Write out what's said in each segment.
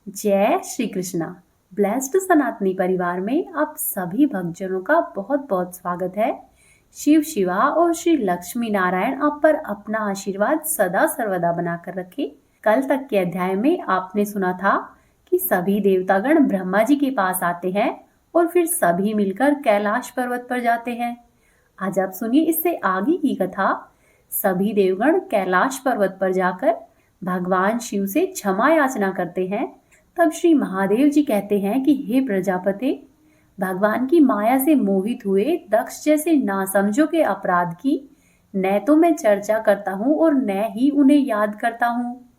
जय श्री कृष्णा। ब्लेस्ड सनातनी परिवार में आप सभी भक्तजनों का बहुत बहुत स्वागत है। शिव शिवा और श्री लक्ष्मी नारायण आप पर अपना आशीर्वाद सदा सर्वदा बनाकर रखे। कल तक के अध्याय में आपने सुना था कि सभी देवतागण ब्रह्मा जी के पास आते हैं और फिर सभी मिलकर कैलाश पर्वत पर जाते हैं। आज आप सुनिए इससे आगे की कथा। सभी देवगण कैलाश पर्वत पर जाकर भगवान शिव से क्षमा याचना करते हैं। तब श्री महादेव जी कहते हैं कि हे प्रजापति, भगवान की माया से मोहित हुए दक्ष जैसे नासमझों के अपराध की न तो मैं चर्चा करता हूँ और न ही उन्हें याद करता हूँ।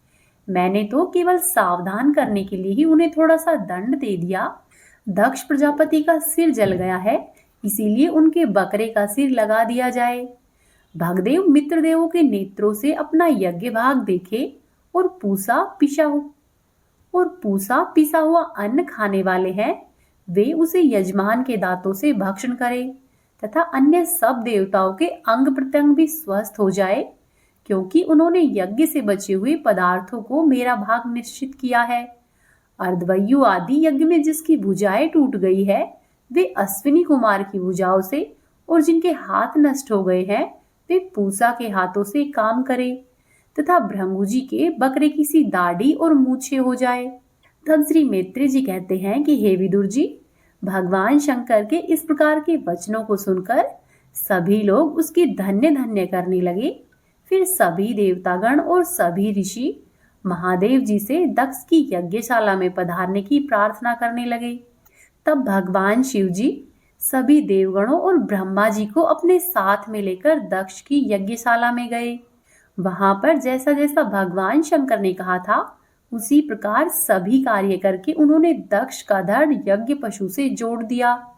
मैंने तो केवल सावधान करने के लिए ही उन्हें थोड़ा सा दंड दे दिया। दक्ष प्रजापति का सिर जल गया है, इसीलिए उनके बकरे का सिर लगा दिया जाए। भगदेव मित्रदेवों के नेत्रों से अपना यज्ञ भाग देखे और पूसा पिसा हुआ अन्न खाने वाले हैं, वे उसे यजमान के दांतों से भक्षण करें तथा अन्य सब देवताओं के अंग प्रत्यंग भी स्वस्थ हो जाए, क्योंकि उन्होंने यज्ञ से बचे हुए पदार्थों को मेरा भाग निश्चित किया है। अर्धवयु आदि यज्ञ में जिसकी भुजाएं टूट गई है, वे अश्विनी कुमार की भुजाओं से, और जिनके हाथ नष्ट हो गए हैं, वे पूसा के हाथों से काम करें तथा भृंगु जी के बकरे की सी दाढ़ी और मूछे हो जाए। तब श्री मैत्री जी कहते हैं कि हे विदुर जी, भगवान शंकर के इस प्रकार के वचनों को सुनकर सभी लोग उसकी धन्य धन्य करने लगे। फिर सभी देवतागण और सभी ऋषि महादेव जी से दक्ष की यज्ञशाला में पधारने की प्रार्थना करने लगे। तब भगवान शिव जी सभी देवगणों और ब्रह्मा जी को अपने साथ में लेकर दक्ष की यज्ञशाला में गए। वहां पर जैसा जैसा भगवान शंकर ने कहा था, उसी प्रकार सभी कार्य करके उन्होंने दक्ष का धड़ यज्ञ पशु से जोड़ दिया।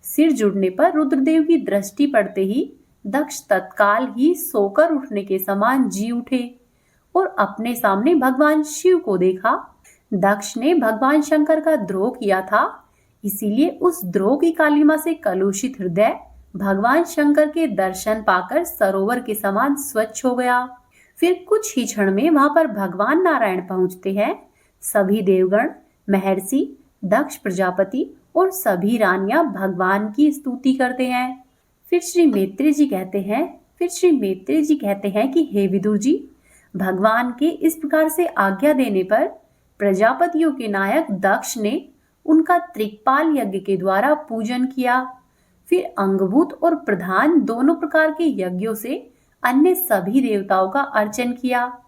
सिर जुड़ने पर रुद्रदेव की दृष्टि पड़ते ही दक्ष तत्काल ही सोकर उठने के समान जी उठे और अपने सामने भगवान शिव को देखा। दक्ष ने भगवान शंकर का द्रोह किया था, इसीलिए उस द्रोह की कालिमा से कलुषित हृदय भगवान शंकर के दर्शन पाकर सरोवर के समान स्वच्छ हो गया। फिर कुछ ही क्षण में वहां पर भगवान नारायण पहुंचते हैं। सभी देवगण, महर्षि, दक्ष प्रजापति और सभी रानियां भगवान की स्तुति करते हैं। फिर श्री मैत्री जी कहते हैं कि हे विदुर जी, भगवान के इस प्रकार से आज्ञा देने पर प्रजापतियों के नायक दक्ष ने उनका त्रिकपाल यज्ञ के द्वारा पूजन किया। फिर अंगभूत और प्रधान दोनों प्रकार के यज्ञों से अन्य सभी देवताओं का अर्चन किया।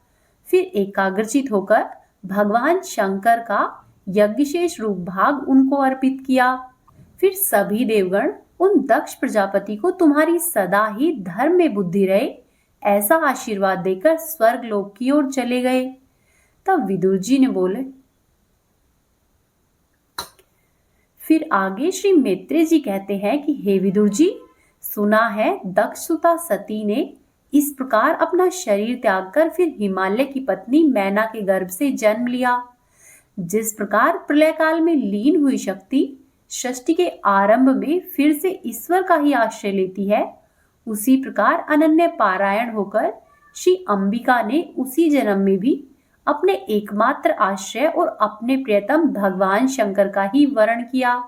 फिर एकाग्रचित होकर भगवान शंकर का यज्ञशेष रूप भाग उनको अर्पित किया। फिर सभी देवगण उन दक्ष प्रजापति को तुम्हारी सदा ही धर्म में बुद्धि रहे ऐसा आशीर्वाद देकर स्वर्ग लोक की ओर चले गए। तब विदुर जी ने बोले। फिर आगे श्री मैत्री जी कहते हैं कि हे विदुर जी, सुना है दक्षसुता सती ने इस प्रकार अपना शरीर त्याग कर फिर हिमालय की पत्नी मैना के गर्भ से जन्म लिया। जिस प्रकार प्रलय काल में लीन हुई शक्ति सृष्टि के आरंभ में फिर से ईश्वर का ही आश्रय लेती है, उसी प्रकार अनन्य पारायण होकर श्री अंबिका ने उसी जन्म में भी अपने एकमात्र आश्रय और अपने प्रियतम भगवान शंकर का ही वरण किया।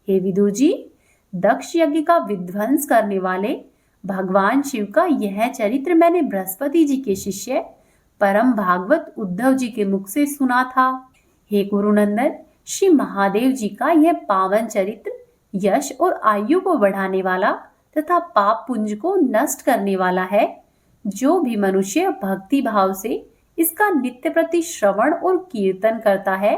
हे विदुर जी, दक्ष यज्ञ का विध्वंस करने वाले भगवान शिव का यह चरित्र मैंने बृहस्पति जी के शिष्य परम भागवत उद्धव जी के मुख से सुना था। हे गुरुनंदन, श्री महादेव जी का यह पावन चरित्र यश और आयु को बढ़ाने वाला तथा पाप पुंज को नष्ट करने वाला है। जो भी मनुष्य भक्ति भाव से इसका नित्य प्रति श्रवण और कीर्तन करता है,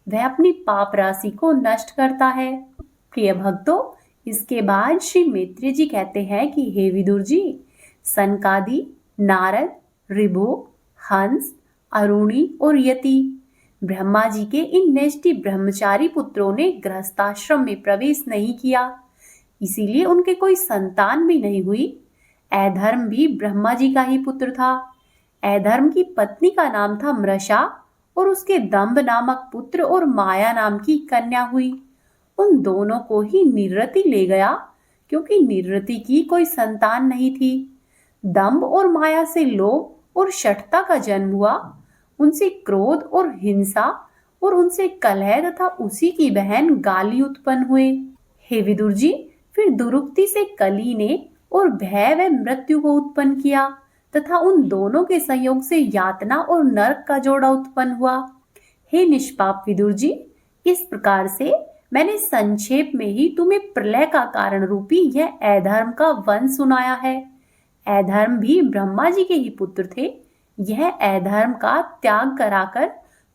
वह अपनी पाप राशि को नष्ट करता है। प्रिय भक्तों, इसके बाद श्री मैत्री जी कहते हैं कि हे विदुर जी, सनकादि, नारद, ऋभु, हंस, अरुणी और यति ब्रह्मा जी के इन नेष्टि ब्रह्मचारी पुत्रों ने गृहस्थाश्रम में प्रवेश नहीं किया, इसीलिए उनके कोई संतान भी नहीं हुई। अधर्म भी ब्रह्मा जी का ही पुत्र था। अधर्म की पत्नी का नाम था मृषा और उसके दंभ नामक पुत्र और माया नाम की कन्या हुई। उन दोनों को ही निरृति ले गया, क्योंकि निरृति की कोई संतान नहीं थी। दंभ और माया से लोभ और शठता का जन्म हुआ। उनसे क्रोध और हिंसा और उनसे कलह तथा उसी की बहन गाली उत्पन्न हुए। हे विदुर जी, फिर दुरुक्ति से कली ने और भय व मृत्यु को उत्पन्न किया तथा उन दोनों के संयोग से यातना और नरक का जोड़ा उत्पन्न हुआ। हे निष्पाप विदुर जी, इस प्रकार से मैंने संक्षेप में ही तुम्हें प्रलय का कारण रूपी यह अधर्म का वंश सुनाया है। अधर्म भी ब्रह्मा जी के ही पुत्र थे। यह अधर्म का त्याग कराकर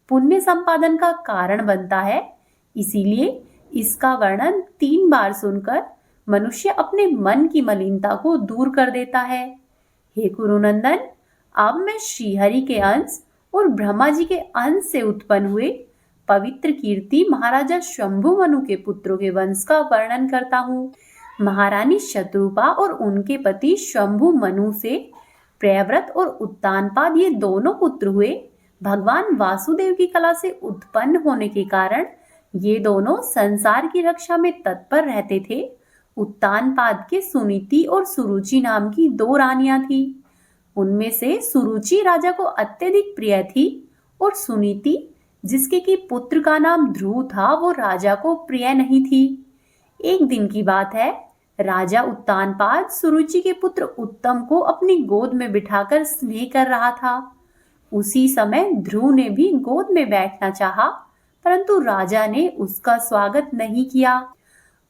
पुण्य संपादन का कारण बनता है। इसीलिए इसका वर्णन 3 बार सुनकर मनुष्य अपने मन की मलिनता को दूर कर देता है। हे कुरुनंदन, अब मैं श्रीहरि के अंश और ब्रह्मा जी के अंश से उत्पन्न हुए पवित्र कीर्ति महाराजा शंभु मनु के पुत्रों के वंश का वर्णन करता हूँ। महारानी शत्रुपा और उनके पति शंभु मनु से प्रियव्रत और उत्तानपाद ये दोनों पुत्र हुए। भगवान वासुदेव की कला से उत्पन्न होने के कारण ये दोनों संसार की रक्षा में तत्पर रहते थे। उत्तानपाद के सुनीति और सुरुचि नाम की 2 रानियां थी। उनमें से सुरुचि राजा को अत्यधिक प्रिय थी और सुनीति, जिसके की पुत्र का नाम ध्रुव था, वो राजा को प्रिय नहीं थी। एक दिन की बात है, राजा उत्तानपाद सुरुचि के पुत्र उत्तम को अपनी गोद में बिठाकर स्नेह कर रहा था। उसी समय ध्रुव ने भी गोद में बैठना चाहा, परंतु राजा ने उसका स्वागत नहीं किया।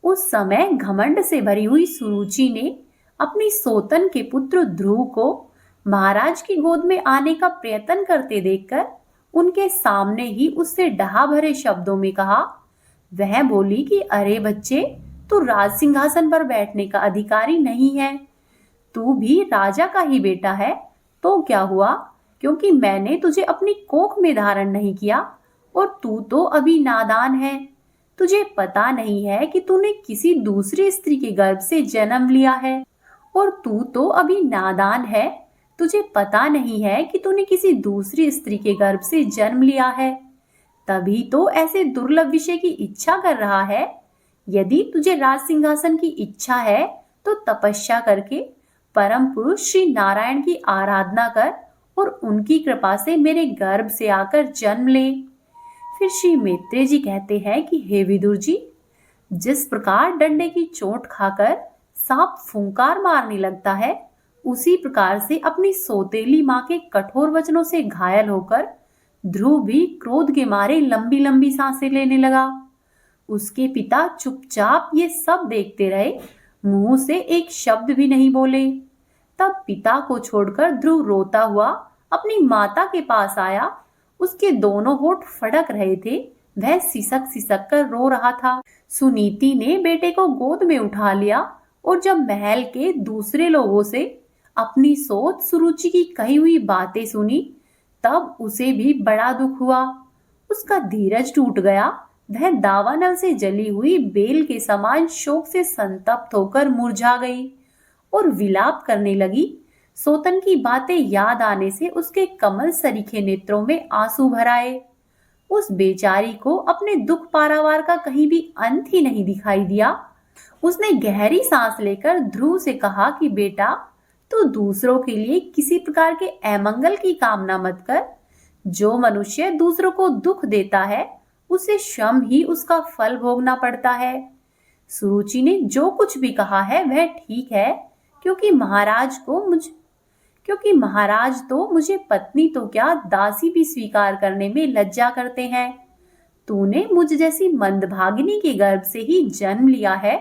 उस समय घमंड से भरी हुई सुरुचि ने अपनी सोतन के पुत्र ध्रुव को महाराज की गोद में आने का प्रयत्न करते देखकर उनके सामने ही उससे डहा भरे शब्दों में कहा। वह बोली कि अरे बच्चे, तू राज सिंहासन पर बैठने का अधिकारी नहीं है। तू भी राजा का ही बेटा है तो क्या हुआ, क्योंकि मैंने तुझे अपनी कोख में धारण नहीं किया और तू तो अभी नादान है। तुझे पता नहीं है कि तूने किसी दूसरी स्त्री के गर्भ से जन्म लिया है और तू तो अभी नादान है। तुझे पता नहीं है कि तूने किसी दूसरी स्त्री के गर्भ से जन्म लिया है, तभी तो ऐसे दुर्लभ विषय की इच्छा कर रहा है। यदि तुझे राज सिंहासन की इच्छा है तो तपस्या करके परम पुरुष श्री नारायण की आराधना कर और उनकी कृपा से मेरे गर्भ से आकर जन्म ले। फिर श्री मैत्रेय जी कहते हैं कि हे विदुर जी, जिस प्रकार डंडे की चोट खाकर सांप फुंकार मारने लगता है, उसी प्रकार से अपनी सौतेली माँ के कठोर वचनों से घायल होकर ध्रुव भी क्रोध के मारे लंबी लंबी सांसें लेने लगा। उसके पिता चुपचाप ये सब देखते रहे, मुंह से एक शब्द भी नहीं बोले। तब पिता को छोड़कर ध्रुव रोता हुआ अपनी माता के पास आया। उसके दोनों होंठ फड़क रहे थे, वह सिसक सिसक कर रो रहा था। सुनीति ने बेटे को गोद में उठा लिया और जब महल के दूसरे लोगों से अपनी सोच सुरुचि की कही हुई बातें सुनी, तब उसे भी बड़ा दुख हुआ। उसका धीरज टूट गया। वह दावानल से जली हुई बेल के समान शोक से संतप्त होकर मुरझा गई और विलाप करने लगी। सोतन की बातें याद आने से उसके कमल सरीखे नेत्रों में आंसू भर आए। उस बेचारी को अपने दुख पारावार का कहीं भी अंत ही नहीं दिखाई दिया। उसने गहरी सांस लेकर ध्रुव से कहा कि बेटा, तू दूसरों के लिए किसी प्रकार के अमंगल की कामना मत कर। जो मनुष्य दूसरों को दुख देता है, उसे स्वयं ही उसका फल भोगना पड़ता है। सुरुचि ने जो कुछ भी कहा है वह ठीक है, क्योंकि महाराज तो मुझे पत्नी तो क्या, दासी भी स्वीकार करने में लज्जा करते हैं। तूने मुझ जैसी मंदभागिनी के गर्भ से ही जन्म लिया है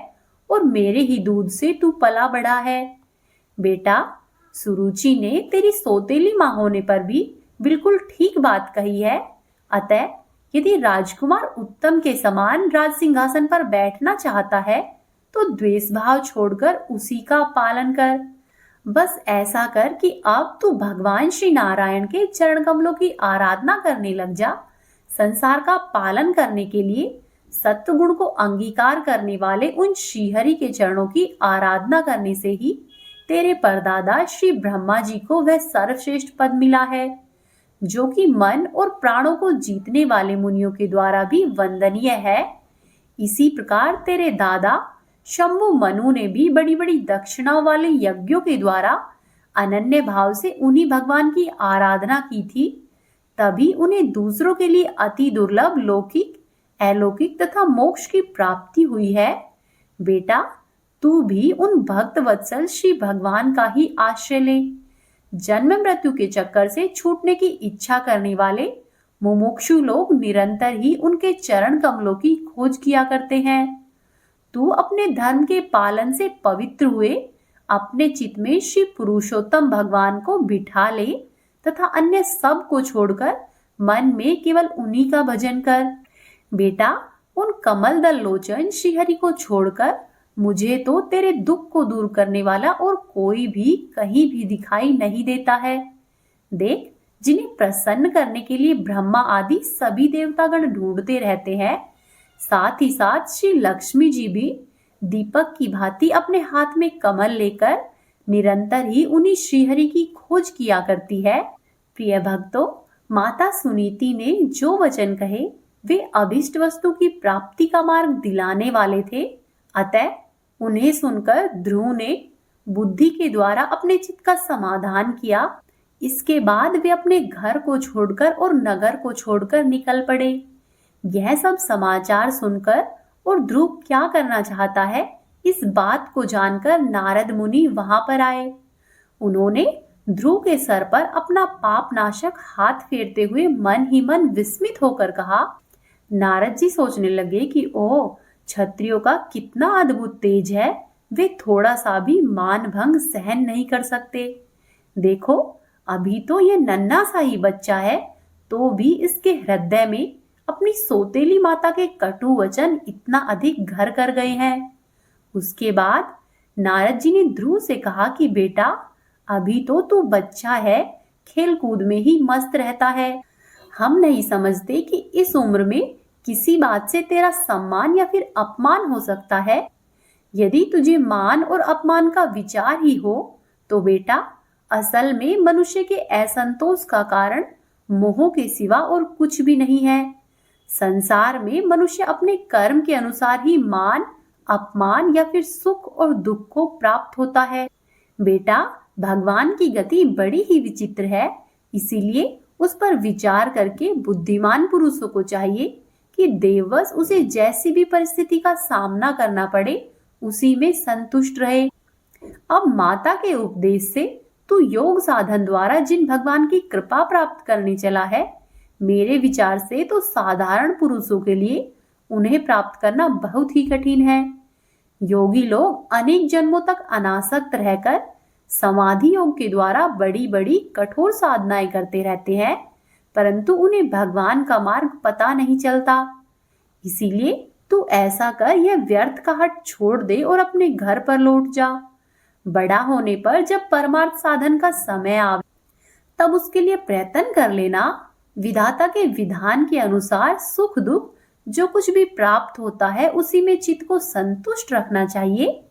और मेरे ही दूध से तू पला बढ़ा है। बेटा, सुरुचि ने तेरी सौतेली मां होने पर भी बिल्कुल ठीक बात कही है। अतः यदि राजकुमार उत्तम के समान राज सिंहासन पर बैठना चाहता है तो द्वेष भाव छोड़कर उसी का पालन कर। बस ऐसा कर कि अब तू भगवान श्री नारायण के चरण कमलों की आराधना करने लग जा। संसार का पालन करने के लिए सत्वगुण को अंगीकार करने वाले उन श्रीहरि के चरणों की आराधना करने से ही तेरे परदादा श्री ब्रह्मा जी को वह सर्वश्रेष्ठ पद मिला है, जो कि मन और प्राणों को जीतने वाले मुनियों के द्वारा भी वंदनीय है। इसी प्रकार तेरे दादा शंभु मनु ने भी बड़ी बड़ी दक्षिणाओं वाले यज्ञों के द्वारा अनन्य भाव से उन्हीं भगवान की आराधना की थी। तभी उन्हें दूसरों के लिए अति दुर्लभ लौकिक, अलौकिक तथा मोक्ष की प्राप्ति हुई है। बेटा, तू भी उन भक्त वत्सल श्री भगवान का ही आश्रय ले। जन्म मृत्यु के चक्कर से छूटने की इच्छा करने वाले मुमुक्षु लोग निरंतर ही उनके चरण कमलों की खोज किया करते हैं। तू अपने धर्म के पालन से पवित्र हुए अपने चित्त में श्री पुरुषोत्तम भगवान को बिठा ले तथा अन्य सब को छोड़कर मन में केवल उन्हीं का भजन कर। बेटा, उन कमल दल लोचन श्रीहरि को छोड़कर मुझे तो तेरे दुख को दूर करने वाला और कोई भी कहीं भी दिखाई नहीं देता है। देख, जिन्हें प्रसन्न करने के लिए ब्रह्मा आदि सभी देवतागण ढूंढते रहते हैं, साथ ही साथ श्री लक्ष्मी जी भी दीपक की भांति अपने हाथ में कमल लेकर निरंतर ही उन्हीं श्रीहरि की खोज किया करती है। प्रिय भक्तों, माता सुनीति ने जो वचन कहे वे अभिष्ट वस्तु की प्राप्ति का मार्ग दिलाने वाले थे। अतः उन्हें सुनकर ध्रुव ने बुद्धि के द्वारा अपने चित्त का समाधान किया। इसके बाद वे अपने घर को छोड़कर और नगर को छोड़कर निकल पड़े। यह सब समाचार सुनकर और ध्रुव क्या करना चाहता है, इस बात को जानकर नारद मुनि वहां पर आए। उन्होंने ध्रुव के सर पर अपना पाप नाशक हाथ फेरते हुए मन ही मन विस्मित होकर कहा। नारद जी सोचने लगे कि ओह, क्षत्रियों का कितना अद्भुत तेज है, वे थोड़ा सा भी मान भंग सहन नहीं कर सकते। देखो, अभी तो यह नन्हा सा ही बच्चा है, तो भी इसके हृदय में अपनी सौतेली माता के कटु वचन इतना अधिक घर कर गए हैं। उसके बाद नारद जी ने ध्रुव से कहा कि बेटा, अभी तो तू बच्चा है, खेल कूद में ही मस्त रहता है। हम नहीं समझते कि इस उम्र में किसी बात से तेरा सम्मान या फिर अपमान हो सकता है। यदि तुझे मान और अपमान का विचार ही हो तो बेटा, असल में मनुष्य के असंतोष का कारण मोह के सिवा और कुछ भी नहीं है। संसार में मनुष्य अपने कर्म के अनुसार ही मान, अपमान या फिर सुख और दुख को प्राप्त होता है। बेटा, भगवान की गति बड़ी ही विचित्र है, इसीलिए उस पर विचार करके बुद्धिमान पुरुषों को चाहिए कि देववश उसे जैसी भी परिस्थिति का सामना करना पड़े उसी में संतुष्ट रहे। अब माता के उपदेश से तू योग साधन द्वारा जिन भगवान की कृपा प्राप्त करने चला है, मेरे विचार से तो साधारण पुरुषों के लिए उन्हें प्राप्त करना बहुत ही कठिन है। योगी लोग अनेक जन्मों तक अनासक्त रहकर समाधि योग के द्वारा बड़ी बड़ी कठोर साधनाएं करते रहते हैं, परंतु उन्हें भगवान का मार्ग पता नहीं चलता। इसीलिए तू ऐसा कर, यह व्यर्थ का हट छोड़ दे और अपने घर पर लौट जा। बड़ा होने पर जब परमार्थ साधन का समय आवे तब उसके लिए प्रयत्न कर लेना। विधाता के विधान के अनुसार सुख दुख जो कुछ भी प्राप्त होता है उसी में चित्त को संतुष्ट रखना चाहिए।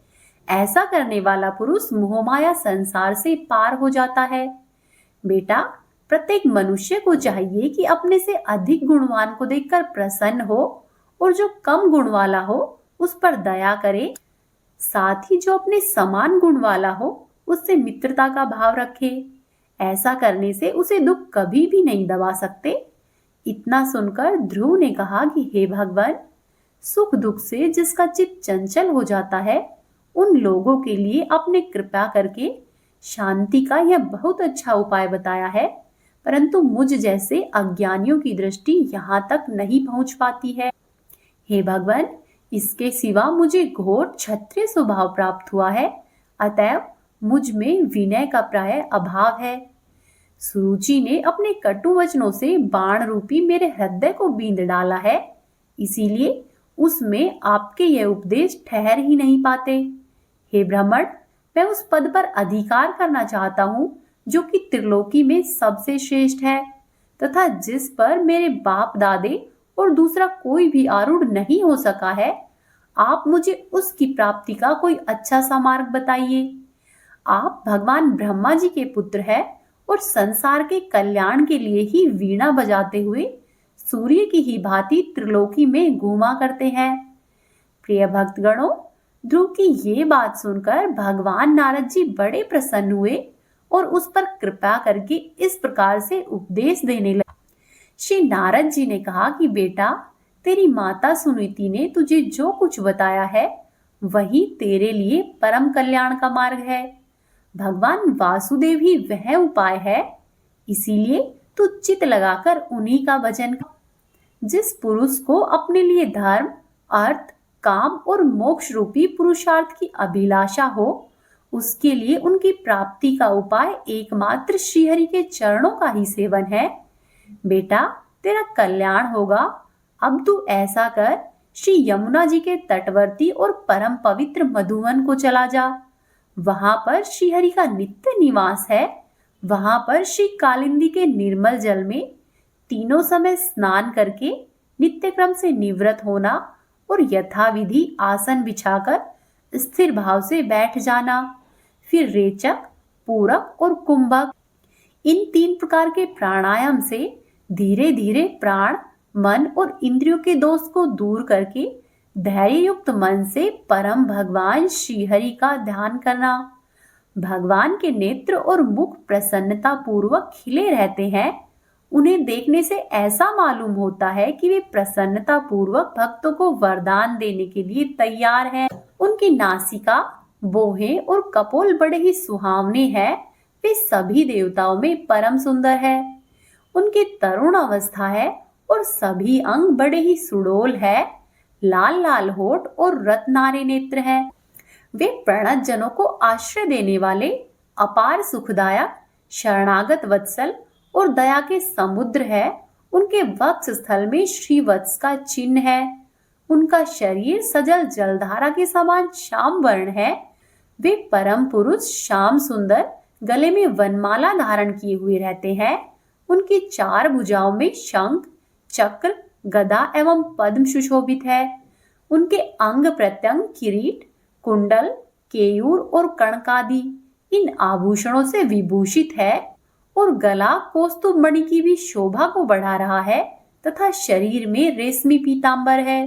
ऐसा करने वाला पुरुष मोहमाया संसार से पार हो जाता है। बेटा, प्रत्येक मनुष्य को चाहिए कि अपने से अधिक गुणवान को देखकर प्रसन्न हो और जो कम गुण वाला हो उस पर दया करे। साथ ही जो अपने समान गुण वाला हो उससे मित्रता का भाव रखे। ऐसा करने से उसे दुख कभी भी नहीं दबा सकते। इतना सुनकर ध्रुव ने कहा कि हे भगवान, सुख दुख से जिसका चित्त चंचल हो जाता है उन लोगों के लिए आपने कृपा करके शांति का यह बहुत अच्छा उपाय बताया है, परंतु मुझ जैसे अज्ञानियों की दृष्टि यहाँ तक नहीं पहुंच पाती है। हे भगवान, इसके सिवा मुझे घोर क्षत्रिय स्वभाव प्राप्त हुआ है, अतएव मुझ में विनय का प्राय अभाव है। सुरुचि ने अपने कटु वचनों से बाण रूपी मेरे हृदय को बींध डाला है, इसीलिए उसमें आपके यह उपदेश ठहर ही नहीं पाते। हे ब्राह्मण, मैं उस पद पर अधिकार करना चाहता हूँ जो कि त्रिलोकी में सबसे श्रेष्ठ है तथा जिस पर मेरे बाप दादे और दूसरा कोई भी आरूढ़ नहीं हो सका है। आप मुझे उसकी प्राप्ति का कोई अच्छा सा मार्ग बताइए। आप भगवान ब्रह्मा जी के पुत्र हैं और संसार के कल्याण के लिए ही वीणा बजाते हुए सूर्य की ही भांति त्रिलोकी में घूमा करते हैं। प्रिय भक्तगणों, ध्रुव की ये बात सुनकर भगवान नारद जी बड़े प्रसन्न हुए और उस पर कृपा करके इस प्रकार से उपदेश देने लगे। श्री नारद जी ने कहा कि बेटा, तेरी माता सुनीति ने तुझे जो कुछ बताया है वही तेरे लिए परम कल्याण का मार्ग है। भगवान वासुदेव ही वह उपाय है, इसीलिए तू चित लगाकर उन्हीं का भजन कर। जिस पुरुष को अपने लिए धर्म, अर्थ, काम और मोक्ष रूपी पुरुषार्थ की अभिलाषा हो, उसके लिए उनकी प्राप्ति का उपाय एकमात्र श्रीहरि के चरणों का ही सेवन है। बेटा, तेरा कल्याण होगा। अब तू ऐसा कर, श्री यमुना जी के तटवर्ती और परम पवित्र मधुवन को चला जा। वहां पर श्रीहरि का नित्य निवास है। वहां पर श्री कालिंदी के निर्मल जल में तीनों समय स्नान करके नित्य क्रम से निवृत्त होना और यथाविधि आसन बिछाकर स्थिर भाव से बैठ जाना। फिर रेचक, पूरक और कुंभक, इन 3 प्रकार के प्राणायाम से धीरे धीरे प्राण, मन और इंद्रियों के दोष को दूर करके धैर्य युक्त मन से परम भगवान श्रीहरि का ध्यान करना। भगवान के नेत्र और मुख प्रसन्नता पूर्वक खिले रहते हैं। उन्हें देखने से ऐसा मालूम होता है कि वे प्रसन्नता पूर्वक भक्तों को वरदान देने के लिए तैयार हैं। उनकी नासिका, बोहें और कपोल बड़े ही सुहावने हैं। वे सभी देवताओं में परम सुंदर है। उनकी तरुण अवस्था है और सभी अंग बड़े ही सुडोल है। लाल लाल होठ और रत्नारे नेत्र है। वे प्रणत जनों को आश्रय देने वाले, अपार सुखदायक, शरणागत वत्सल और दया के समुद्र है। उनके वक्ष स्थल में श्रीवत्स का चिन्ह है। उनका शरीर सजल जलधारा के समान श्याम वर्ण है। वे परम पुरुष श्याम सुंदर गले में वनमाला धारण किए हुए रहते हैं। उनकी 4 भुजाओं में शंख, चक्र, गदा एवं पद्म सुशोभित है। उनके अंग प्रत्यंग किरीट, कुंडल, केयूर और कणकादि इन आभूषणों से विभूषित है और गला कौस्तुभ मणि की भी शोभा को बढ़ा रहा है तथा शरीर में रेशमी पीतांबर है।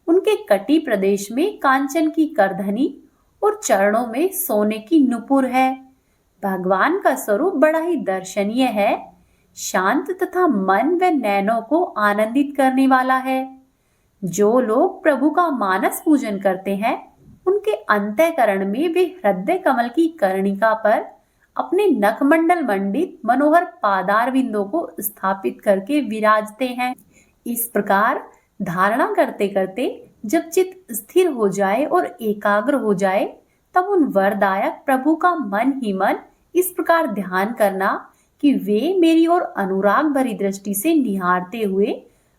उनके कटी प्रदेश में कांचन की करधनी और चरणों में सोने की नुपुर है। भगवान का स्वरूप बड़ा ही दर्शनीय है, शांत तथा मन व नैनों को आनंदित करने वाला है। जो लोग प्रभु का मानस पूजन करते हैं, उनके अंतःकरण में वे हृदय कमल की कर्णिका पर अपने नखमंडल मंडित मनोहर पादार बिंदों को स्थापित करके विराजते हैं। इस प्रकार धारणा करते करते जब चित्त स्थिर हो जाए और एकाग्र हो जाए, तब उन वरदायक प्रभु का मन ही मन इस प्रकार ध्यान करना कि वे मेरी ओर अनुराग भरी दृष्टि से निहारते हुए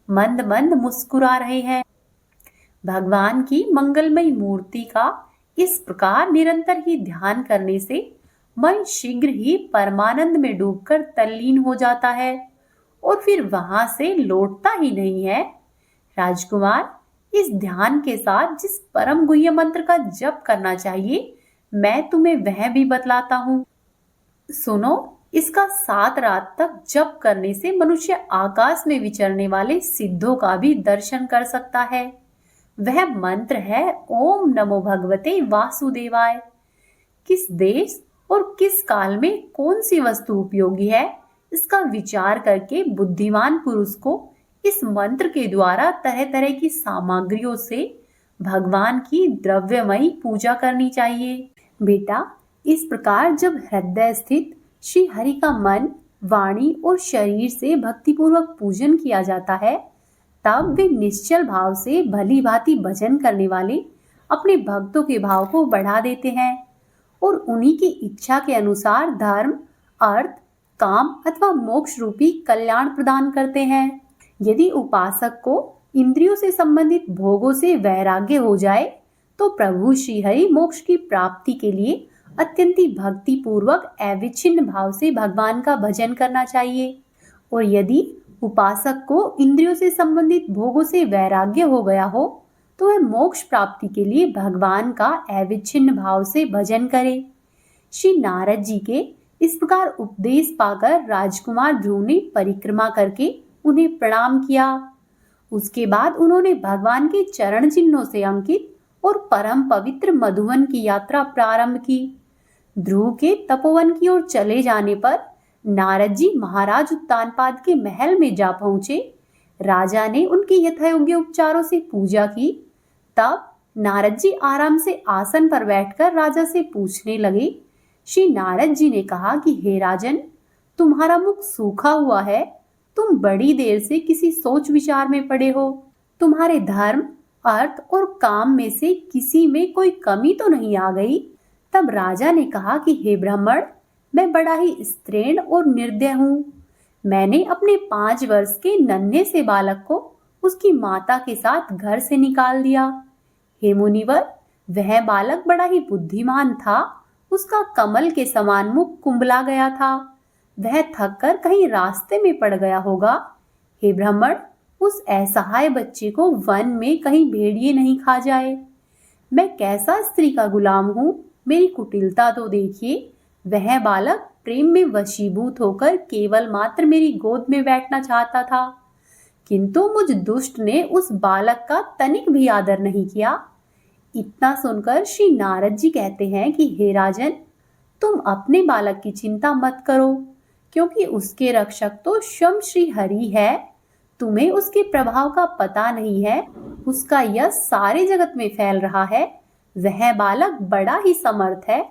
मंद मंद मुस्कुरा रहे हैं। भगवान की मंगलमयी मूर्ति का इस प्रकार निरंतर ही ध्यान करने से मन शीघ्र ही परमानंद में डूबकर तल्लीन हो जाता है और फिर वहां से लौटता ही नहीं है। राजकुमार, इस ध्यान के साथ जिस परम गुह्य मंत्र का जप करना चाहिए, मैं तुम्हें वह भी बतलाता हूँ। सुनो, इसका 7 रात तक जप करने से मनुष्य आकाश में विचरने वाले सिद्धों का भी दर्शन कर सकता है। वह मंत्र है ओम नमो भगवते वासुदेवाय। किस देश और किस काल में कौन सी वस्तु उपयोगी है, इसका विचार करके बुद्धिमान पुरुष को इस मंत्र के द्वारा तरह तरह की सामग्रियों से भगवान की द्रव्यमयी पूजा करनी चाहिए। बेटा, इस प्रकार जब हृदय स्थित श्री हरि का मन, वाणी और शरीर से भक्तिपूर्वक पूजन किया जाता है, तब वे निश्चल भाव से भली भांति भजन करने वाले अपने भक्तों के भाव को बढ़ा देते हैं और उन्हीं की इच्छा के अनुसार धर्म, अर्थ, काम अथवा मोक्ष रूपी कल्याण प्रदान करते हैं। यदि उपासक को इंद्रियों से संबंधित भोगों से वैराग्य हो जाए, तो प्रभु श्री हरि मोक्ष की प्राप्ति के लिए अत्यंती भक्ति पूर्वक अविच्छिन्न भाव से भगवान का भजन करना चाहिए। और यदि उपासक को इंद्रियों से संबंधित भोगों से वैराग्य हो गया हो, तो वह मोक्ष प्राप्ति के लिए भगवान का अविच्छिन्न भाव से भजन करे। श्री नारद जी के इस प्रकार उपदेश पाकर राजकुमार ध्रुव ने परिक्रमा करके उन्हें प्रणाम किया। उसके बाद उन्होंने भगवान के चरण चिन्हों से अंकित और परम पवित्र मधुवन की यात्रा प्रारंभ की। ध्रुव के तपोवन की ओर चले जाने पर नारद जी महाराज उत्तानपाद के महल में जा पहुंचे। राजा ने उनके यथायोग्य उपचारों से पूजा की। तब नारद जी आराम से आसन पर बैठकर राजा से पूछने लगे। श्री नारद जी ने कहा कि हे राजन, तुम्हारा मुख सूखा हुआ है। तुम बड़ी देर से किसी सोच विचार में पड़े हो। तुम्हारे धर्म, अर्थ और काम में से किसी में कोई कमी तो नहीं आ गई? तब राजा ने कहा कि हे ब्राह्मण, मैं बड़ा ही स्त्रीण और निर्दय हूँ। मैंने अपने 5 वर्ष के नन्हे से बालक को उसकी माता के साथ घर से निकाल दिया। हे मुनिवर, वह बालक बड़ा ही बुद्धिमान था। उसका कमल के समान मुख कुंबला गया था। वह थक कर कहीं रास्ते में पड़ गया होगा। हे ब्राह्मण, उस असहाय बच्चे को वन में कहीं भेड़िए नहीं खा जाए। मैं कैसा स्त्री का गुलाम हूँ, मेरी कुटिलता तो देखिए। वह बालक प्रेम में वशीभूत होकर केवल मात्र मेरी गोद में बैठना चाहता था, किंतु मुझ दुष्ट ने उस बालक का तनिक भी आदर नहीं किया। इतना सुनकर श्री नारद जी कहते हैं कि हे राजन, तुम अपने बालक की चिंता मत करो, क्योंकि उसके रक्षक तो स्वयं श्री हरि है। तुम्हें उसके प्रभाव का पता नहीं है। उसका यश सारे जगत में फैल रहा है। वह बालक बड़ा ही समर्थ है।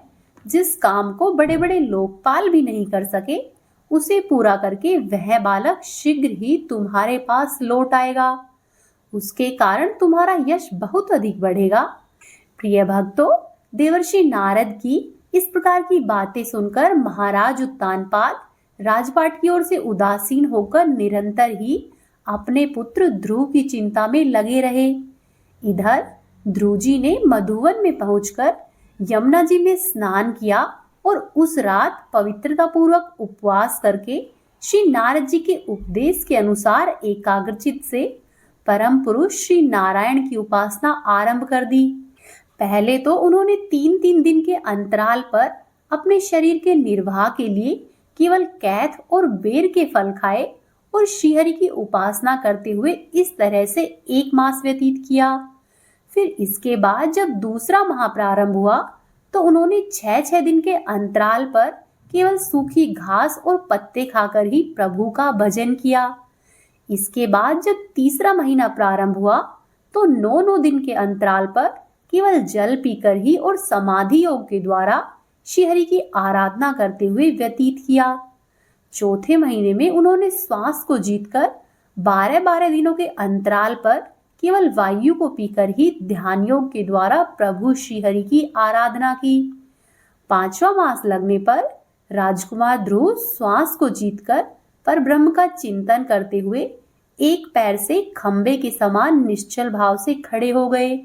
जिस काम को बड़े बड़े लोकपाल भी नहीं कर सके, उसे पूरा करके वह बालक शीघ्र ही तुम्हारे पास लौट आएगा। उसके कारण तुम्हारा यश बहुत अधिक बढ़ेगा। प्रिय भक्तों, देवर्षि नारद की इस प्रकार की बातें सुनकर महाराज उत्तानपाद राजपाट की ओर से उदासीन होकर निरंतर ही अपने पुत्र ध्रुव की चिंता में लगे रहे। इधर ध्रुव जी ने मधुवन में पहुंचकर यमुना जी में स्नान किया और उस रात पवित्रता पूर्वक उपवास करके श्री नारद जी के उपदेश के अनुसार एकाग्रचित से परम पुरुष श्री नारायण की उपासना आरंभ कर दी। पहले तो उन्होंने 3-3 दिन के अंतराल पर अपने शरीर के निर्वाह के लिए केवल कैथ और बेर के फल खाए और श्रीहरि की उपासना करते हुए इस तरह से 1 मास व्यतीत किया। फिर इसके बाद जब दूसरा माह प्रारंभ हुआ तो उन्होंने 6-6 दिन के अंतराल पर केवल सूखी घास और पत्ते खाकर ही प्रभु का भजन किया। इसके बाद जब तीसरा महीना प्रारंभ हुआ तो 9-9 दिन के अंतराल पर केवल जल पीकर ही और समाधि योग के द्वारा श्रीहरि की आराधना करते हुए व्यतीत किया। चौथे महीने में उन्होंने श्वास को जीतकर 12-12 दिनों के अंतराल पर केवल वायु को पीकर ही ध्यान योग के द्वारा प्रभु श्रीहरि की आराधना की। 5वां मास लगने पर राजकुमार ध्रुव श्वास को जीतकर पर ब्रह्म का चिंतन करते हुए एक पैर से खंबे के समान निश्चल भाव से खड़े हो गए।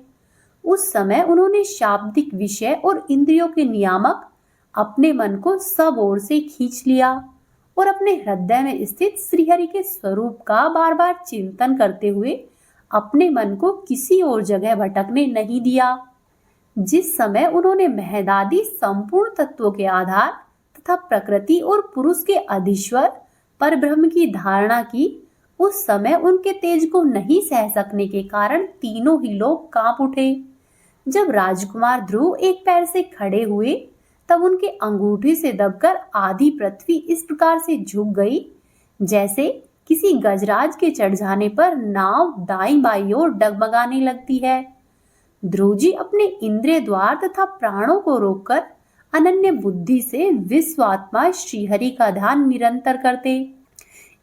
उस समय उन्होंने शाब्दिक विषय और इंद्रियों के नियामक अपने मन को सब ओर से खींच लिया और अपने हृदय में स्थित श्रीहरि के स्वरूप का बार बार चिंतन करते हुए अपने मन को किसी और जगह भटकने नहीं दिया। जिस समय उन्होंने महदादि संपूर्ण तत्वों के आधार तथा प्रकृति और पुरुष के अधीश्वर पर ब्रह्म की धारणा की, उस समय उनके तेज को नहीं सह सकने के कारण तीनों ही लोग कांप उठे। जब राजकुमार ध्रुव एक पैर से खड़े हुए तब उनके अंगूठी से दबकर आधी पृथ्वी इस प्रकार से झुक गई जैसे किसी गजराज के चढ़ जाने पर नाव दाईं बाईं ओर डगमगाने लगती है। ध्रुव जी अपने इंद्रिय द्वार तथा प्राणों को रोककर अनन्य बुद्धि से विश्वात्मा श्रीहरि का ध्यान निरंतर करते।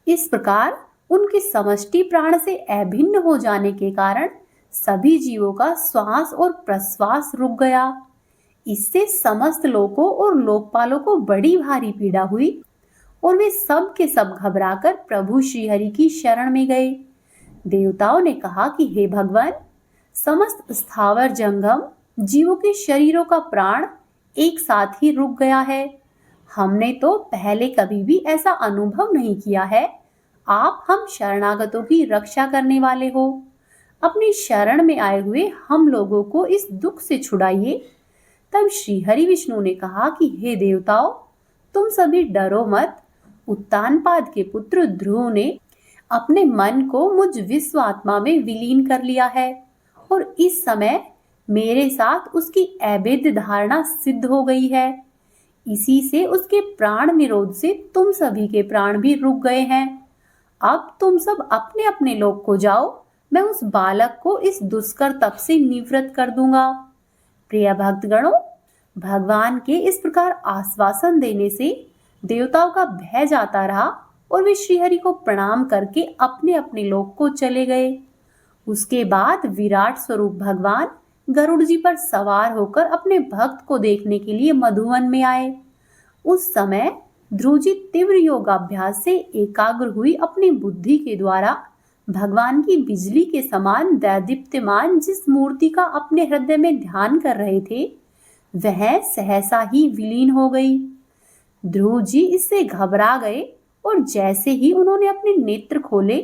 इस प्रकार उनके समष्टि प्राण से अभिन्न हो जाने के कारण सभी जीवों का श्वास और प्रश्वास रुक गया। इससे समस्त लोकों और लोकपालों को बड़ी भारी पीड़ा हुई और वे सब के सब घबराकर प्रभु श्रीहरि की शरण में गए। देवताओं ने कहा कि हे भगवान, समस्त स्थावर जंगम जीवों के शरीरों का प्राण एक साथ ही रुक गया है। हमने तो पहले कभी भी ऐसा अनुभव नहीं किया है। आप हम शरणागतों की रक्षा करने वाले हो। अपनी शरण में आए हुए हम लोगों को इस दुख से छुड़ाइए। तब श्रीहरि विष्णु ने कहा कि हे देवताओं, तुम सभी डरो मत। उत्तानपाद के पुत्र ध्रुव ने अपने मन को मुझ विश्व आत्मा में विलीन कर लिया है और इस समय मेरे साथ उसकी अभेद्य धारणा सिद्ध हो गई है। इसी से उसके प्राण निरोध से तुम सभी के प्राण भी रुक गए हैं। अब तुम सब अपने अपने लोक को जाओ, मैं उस बालक को इस दुष्कर तप से निवृत्त कर दूंगा। प्रिय भक्तगणों, भगवान के इस प्रकार आश्वासन देने से देवताओं का भय जाता रहा और वे श्रीहरि को प्रणाम करके अपने अपने लोक को चले गए। उसके बाद विराट स्वरूप भगवान गरुड़ जी पर सवार होकर अपने भक्त को देखने के लिए मधुवन में आए। उस समय ध्रुव जी तीव्र योगाभ्यास से एकाग्र हुई अपनी बुद्धि के द्वारा भगवान की बिजली के समान दैदीप्यमान जिस मूर्ति का अपने हृदय में ध्यान कर रहे थे, वह सहसा ही विलीन हो गई। ध्रुव जी इससे घबरा गए और जैसे ही उन्होंने अपने नेत्र खोले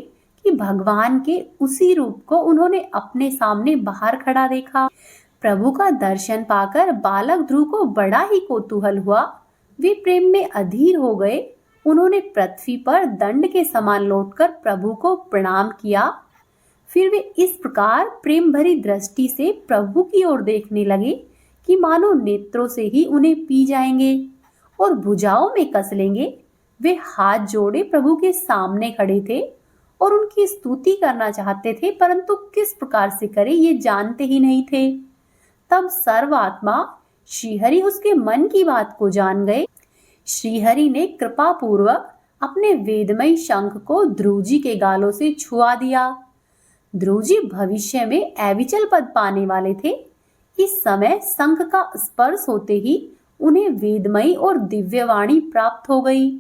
कि भगवान के उसी रूप को उन्होंने अपने सामने बाहर खड़ा देखा। प्रभु का दर्शन पाकर बालक ध्रुव को बड़ा ही कौतूहल हुआ। वे प्रेम में अधीर हो गए। उन्होंने पृथ्वी पर दंड के समान लौटकर प्रभु को प्रणाम किया। फिर वे इस प्रकार प्रेम भरी दृष्टि से प्रभु की ओर देखने लगे कि मानो नेत्रों से ही उन्हें पी जाएंगे और भुजाओं में कस लेंगे। वे हाथ जोड़े प्रभु के सामने खड़े थे और उनकी स्तुति करना चाहते थे, परंतु किस प्रकार से करें ये जानते ही नहीं थे। तब सर्वात्मा श्रीहरि उसके मन की बात को जान गए। श्रीहरि ने कृपा पूर्वक अपने वेदमय शंख को ध्रुव जी के गालों से छुआ दिया। ध्रुव जी भविष्य में अविचल पद पाने वाले थे। इस समय शंख का स्पर्श होते ही उन्हें वेदमयी और दिव्यवाणी प्राप्त हो गई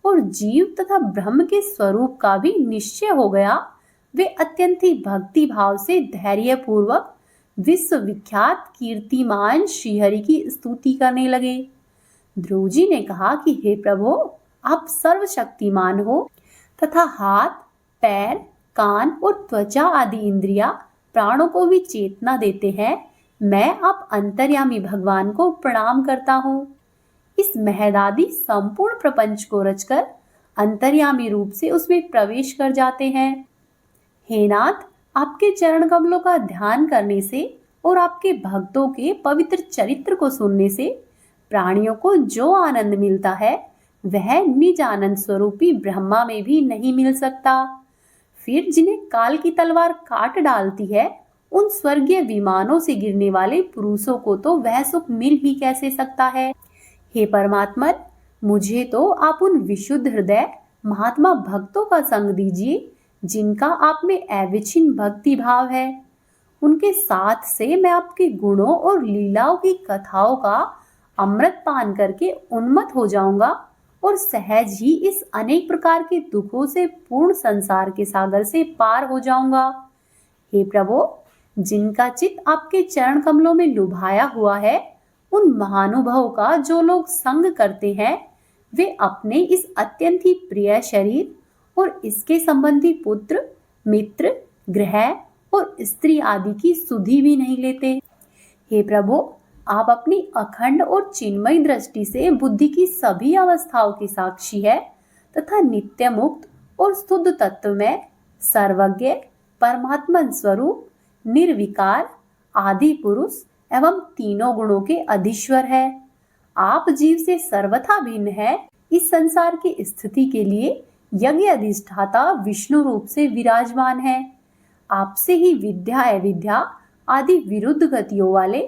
और जीव तथा ब्रह्म के स्वरूप का भी निश्चय हो गया। वे अत्यंत ही भक्ति भाव से धैर्य पूर्वक विश्वविख्यात कीर्तिमान श्रीहरि की स्तुति करने लगे। ध्रुव जी ने कहा कि हे प्रभु, आप सर्वशक्तिमान हो तथा हाथ, पैर, कान और त्वचा आदि इंद्रिया प्राणों को भी चेतना देते हैं। मैं आप अंतर्यामी भगवान को प्रणाम करता हूँ। इस महदादि संपूर्ण प्रपंच को रचकर अंतर्यामी रूप से उसमें प्रवेश कर जाते हैं। हे नाथ, आपके चरण कमलों का ध्यान करने से और आपके भक्तों के पवित्र चरित्र को सुनने से प्राणियों को जो आनंद मिलता है वह निज आनंद स्वरूपी ब्रह्मा में भी नहीं मिल सकता। फिर जिन्हें काल की तलवार काट डालती है, उन स्वर्गीय विमानों से गिरने वाले पुरुषों को तो वह सुख मिल ही कैसे सकता है। हे परमात्मन, मुझे तो आप उन विशुद्ध हृदय महात्मा भक्तों का संग दीजिए जिनका आप में अविच्छिन्न भक्ति भाव है। उनके साथ से मैं आपके गुणों और लीलाओं की कथाओं का अमृत पान करके उन्मत्त हो जाऊंगा और सहज ही इस अनेक प्रकार के दुखों से पूर्ण संसार के सागर से पार हो जाऊंगा। हे प्रभु, जिनका चित्त आपके चरण कमलों में लुभाया हुआ है, उन महानुभवों का जो लोग संग करते हैं, वे अपने इस अत्यंत ही प्रिय शरीर और इसके संबंधी पुत्र, मित्र, गृह और स्त्री आदि की सुधि भी नहीं लेते। हे प्रभु, आप अपनी अखंड और चिन्मय दृष्टि से बुद्धि की सभी अवस्थाओं की साक्षी है तथा नित्य मुक्त और शुद्ध तत्व में सर्वज्ञ परमात्मन स्वरूप निर्विकार आदि पुरुष एवं तीनों गुणों के अधीश्वर है। आप जीव से सर्वथा भिन्न है। इस संसार की स्थिति के लिए यज्ञ अधिष्ठाता विष्णु रूप से विराजमान है। आपसे ही विद्या अविद्या आदि विरुद्ध गतियों वाले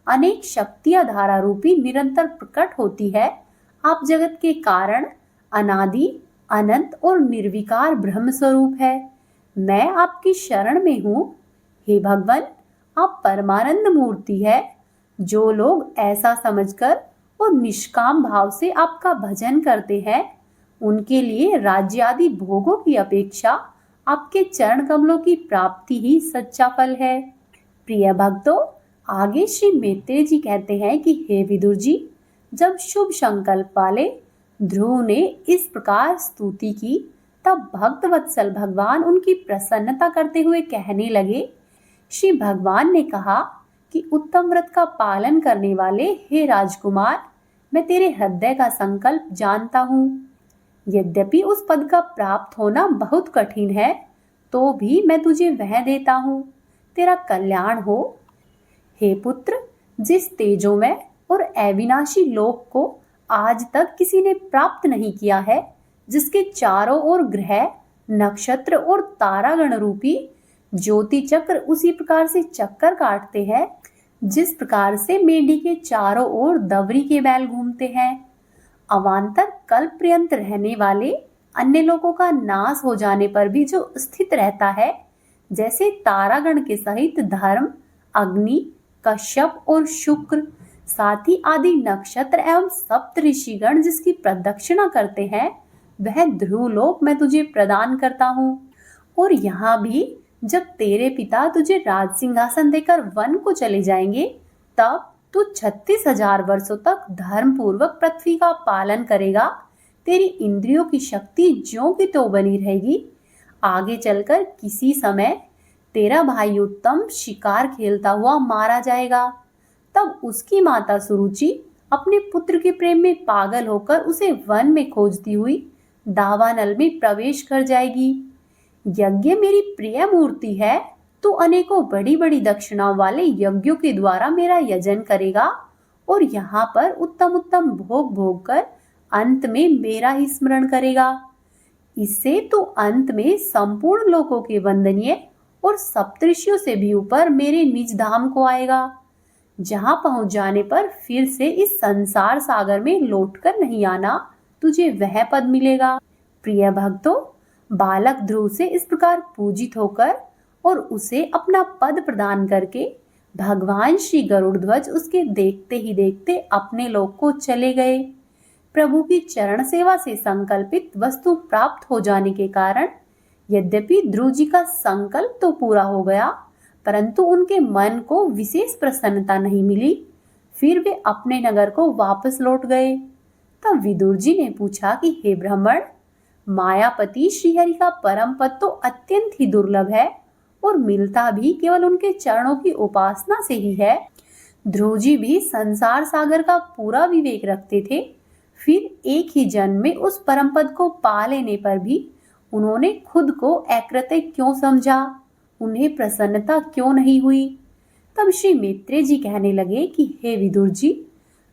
अनेक शक्तियां धारा रूपी निरंतर प्रकट होती है। आप जगत के कारण, अनादि, अनंत और निर्विकार ब्रह्म स्वरूप है। मैं आपकी शरण में हूँ। हे भगवान, आप परमानंद मूर्ति है। जो लोग ऐसा समझकर और निष्काम भाव से आपका भजन करते हैं, उनके लिए राज्य आदि भोगों की अपेक्षा आपके चरण कमलों की प्राप्ति ही सच्चा फल है। प्रिय भक्तों, आगे श्री मैत्रेय जी कहते हैं कि हे विदुर जी, जब शुभ संकल्प वाले ध्रुव ने इस प्रकार स्तुति की, तब भक्त वत्सल भगवान उनकी प्रसन्नता करते हुए कहने लगे। श्री भगवान ने कहा कि उत्तम व्रत का पालन करने वाले हे राजकुमार, मैं तेरे हृदय का संकल्प जानता हूँ। यद्यपि उस पद का प्राप्त होना बहुत कठिन है, तो भी मैं तुझे वह देता हूँ। तेरा कल्याण हो। हे पुत्र, जिस तेजोमय और अविनाशी लोक को आज तक किसी ने प्राप्त नहीं किया है, जिसके चारों ओर ग्रह, नक्षत्र और तारागण रूपी ज्योति चक्र उसी प्रकार से चक्कर काटते हैं जिस प्रकार से मेंढी के चारों ओर दवरी के बैल घूमते हैं। अवान्तर कल्प पर्यंत रहने वाले अन्य लोगों का नाश हो जाने पर भी जो स्थित रहता है, जैसे तारागण के सहित धर्म, अग्नि, कश्यप और शुक्र, साथी आदि नक्षत्र एवं सप्त ऋषिगण जिसकी प्रदक्षिणा करते हैं, वह ध्रुव लोक मैं तुझे प्रदान करता हूँ। और यहाँ भी जब तेरे पिता तुझे राज सिंहासन देकर वन को चले जाएंगे, तब तू 36,000 वर्षों तक धर्म पूर्वक पृथ्वी का पालन करेगा। तेरी इंद्रियों की शक्ति ज्यों की त्यों बनी रहेगी। आगे चलकर किसी समय तेरा भाई उत्तम शिकार खेलता हुआ मारा जाएगा। तब उसकी माता सुरुचि अपने पुत्र के प्रेम में पागल होकर उसे वन में खोजती हुई दावानल में प्रवेश कर जाएगी। यज्ञ मेरी प्रिय मूर्ति है, तू अनेकों बड़ी बड़ी दक्षिणाओं वाले यज्ञों के द्वारा मेरा यजन करेगा और यहाँ पर उत्तम उत्तम भोग भोग कर अंत में मेरा ही स्मरण करेगा। इससे तू अंत में संपूर्ण लोकों के वंदनीय और सप्तऋषियों से भी ऊपर मेरे निज धाम को आएगा, जहां पहुंच जाने पर फिर से इस संसार सागर में लौटकर नहीं आना, तुझे वह पद मिलेगा। प्रिय भक्तों, बालक ध्रुव से इस प्रकार पूजित होकर और उसे अपना पद प्रदान करके भगवान श्री गरुड़ध्वज उसके देखते ही देखते अपने लोक को चले गए। प्रभु की चरण सेवा से संकल्पित वस्तु प्राप्त हो जाने के कारण यद्यपि ध्रुव जी का संकल्प तो पूरा हो गया, परंतु उनके मन को विशेष प्रसन्नता नहीं मिली। फिर वे अपने नगर को वापस लौट गए। तब विदुर जी ने पूछा कि हे ब्राह्मण, मायापति श्रीहरि का परम पद तो अत्यंत ही दुर्लभ है और मिलता भी केवल उनके चरणों की उपासना से ही है। ध्रुव जी भी संसार सागर का पूरा विवेक रखते थे, फिर एक ही जन्म में उस परम पद को पा लेने पर भी उन्होंने खुद को अकृत्य क्यों समझा, उन्हें प्रसन्नता क्यों नहीं हुई। तब श्री मैत्रेय जी कहने लगे कि हे विदुर जी,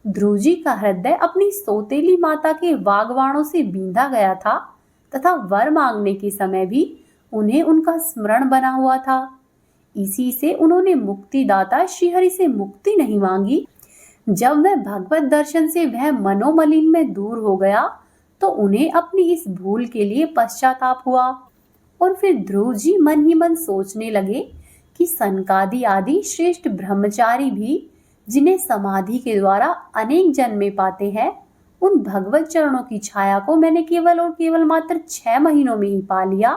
ध्रुव जी का हृदय अपनी सौतेली माता के वागवाणों से बींधा गया था तथा वर मांगने के समय भी उन्हें उनका स्मरण बना हुआ था। इसी से उन्होंने मुक्तिदाता श्रीहरि से मुक्ति नहीं मांगी। जब वह भगवत दर्शन से वह मनोमलिन में दूर हो गया तो उन्हें अपनी इस भूल के लिए पश्चाताप हुआ और फिर ध्रुव जी मन ही मन सोचने लगे कि सनकादि आदि श्रेष्ठ ब्रह्मचारी भी जिन्हें समाधि के द्वारा अनेक जन्में पाते हैं, उन भगवत चरणों की छाया को मैंने केवल और केवल मात्र 6 महीनों में ही पा लिया,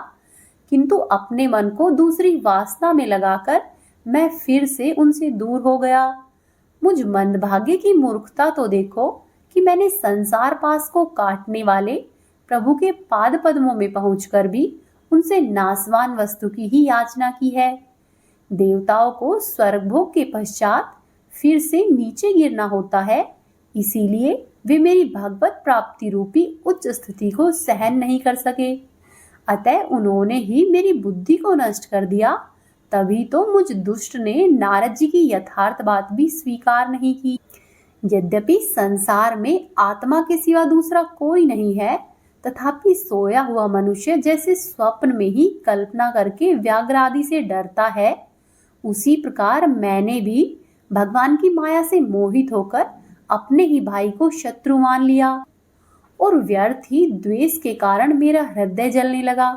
किंतु अपने मन को दूसरी वासना में लगाकर मैं फिर से उनसे दूर हो गया। मुझ मंदभाग्य की मूर्खता तो देखो कि मैंने संसार पास को काटने वाले प्रभु के पाद पद्मों में पहुंचकर भी उनसे नासवान वस्तु की ही याचना की है। देवताओं को स्वर्ग भोग के पश्चात फिर से नीचे गिरना होता है, इसीलिए वे मेरी भगवत प्राप्ति रूपी उच्च स्थिति को सहन नहीं कर सके। अतः उन्होंने ही मेरी बुद्धि को नष्ट कर दिया। तभी तो मुझ दुष्ट ने नारद जी की यथार्थ बात भी स्वीकार नहीं की। यद्यपि संसार में आत्मा के सिवा दूसरा कोई नहीं है, तथापि सोया हुआ मनुष्य जैसे स्वप्न में ही कल्पना करके व्याघ्र आदि से डरता है, उसी प्रकार मैंने भी भगवान की माया से मोहित होकर अपने ही भाई को शत्रु मान लिया और व्यर्थ ही द्वेष के कारण मेरा हृदय जलने लगा।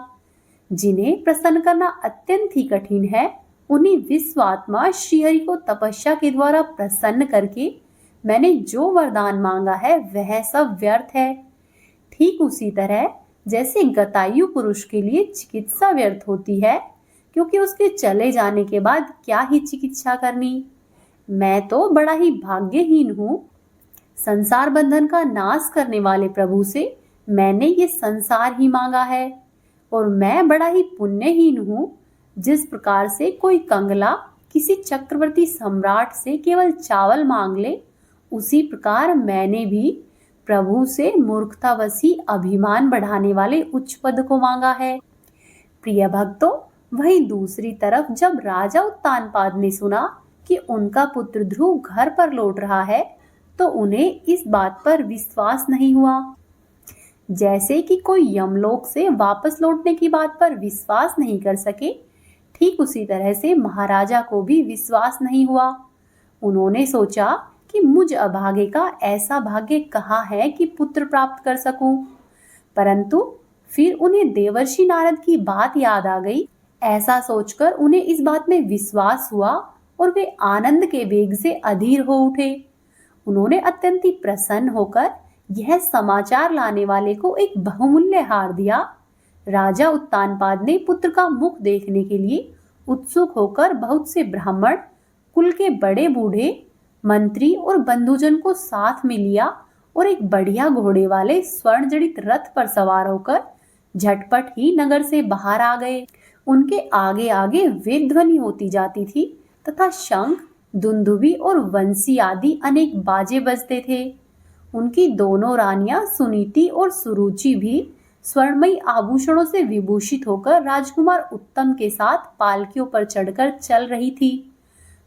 जिन्हें प्रसन्न करना अत्यंत ही कठिन है, उन्हीं विश्वात्मा श्रीहरि को तपस्या के द्वारा प्रसन्न करके मैंने जो वरदान मांगा है वह सब व्यर्थ है। ठीक उसी तरह जैसे गतायु पुरुष के लिए चिकित्सा व्यर्थ होती है, क्योंकि उसके चले जाने के बाद क्या ही चिकित्सा करनी। मैं तो बड़ा ही भाग्यहीन हूँ। संसार बंधन का नाश करने वाले प्रभु से मैंने ये संसार ही मांगा है, और मैं बड़ा ही पुण्यहीन हूँ। जिस प्रकार से कोई कंगला किसी चक्रवर्ती सम्राट से केवल चावल मांग ले, उसी प्रकार मैंने भी प्रभु से मूर्खतावशी अभिमान बढ़ाने वाले उच्च पद को मांगा है। प्रिय भक्तों, वहीं दूसरी तरफ जब राजा उत्तानपाद ने सुना कि उनका पुत्र ध्रुव घर पर लौट रहा है, तो उन्हें इस बात पर विश्वास नहीं हुआ। जैसे कि कोई यमलोक से वापस लौटने की बात पर विश्वास नहीं कर सके, ठीक उसी तरह से महाराजा को भी विश्वास नहीं हुआ। उन्होंने सोचा कि मुझ अभागे का ऐसा भाग्य कहाँ है कि पुत्र प्राप्त कर सकूं। परंतु फिर उन्हें देवर्षि नारद की बात याद आ गई। ऐसा सोचकर उन्हें इस बात में विश्वास हुआ और वे आनंद के वेग से अधीर हो उठे। उन्होंने अत्यंत ही प्रसन्न होकर यह समाचार लाने वाले को एक बहुमूल्य हार दिया। राजा उत्तानपाद ने पुत्र का मुख देखने के लिए उत्सुक होकर बहुत से ब्राह्मण, कुल के बड़े बूढ़े, मंत्री और बंधुजन को साथ में लिया और एक बढ़िया घोड़े वाले स्वर्ण जड़ित रथ पर सवार होकर झटपट ही नगर से बाहर आ गए। उनके आगे आगे वेद ध्वनि होती जाती थी तथा शंख, दुंदुभी और वंशी आदि अनेक बाजे बजते थे। उनकी दोनों रानियां सुनीति और सुरुचि भी स्वर्णमयी आभूषणों से विभूषित होकर राजकुमार उत्तम के साथ पालकियों पर चढ़कर चल रही थी।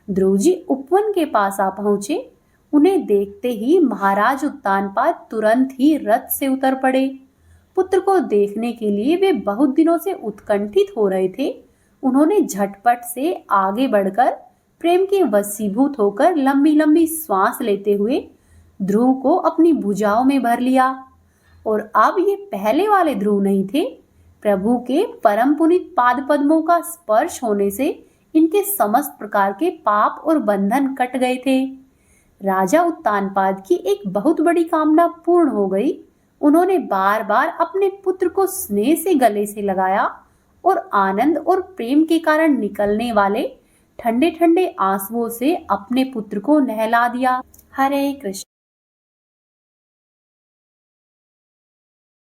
ध्रुव जी उपवन के पास आ पहुंचे। उन्हें देखते ही महाराज उत्तानपाद तुरंत ही रथ से उतर पड़े। पुत्र को देखने के लिए वे बहुत दिनों से उत्कंठित हो रहे थे। उन्होंने झटपट से आगे बढ़कर प्रेम के वशीभूत होकर लंबी लंबी श्वास लेते हुए ध्रुव को अपनी भुजाओं में भर लिया। और अब ये पहले वाले ध्रुव नहीं थे। प्रभु के परम पुनीत पाद पद्मों का स्पर्श होने से इनके समस्त प्रकार के पाप और बंधन कट गए थे। राजा उत्तानपाद की एक बहुत बड़ी कामना पूर्ण हो गई। उन्होंने बार बार अपने पुत्र को स्नेह से गले से लगाया और आनंद और प्रेम के कारण निकलने वाले ठंडे ठंडे आंसुओं से अपने पुत्र को नहला दिया। हरे कृष्ण।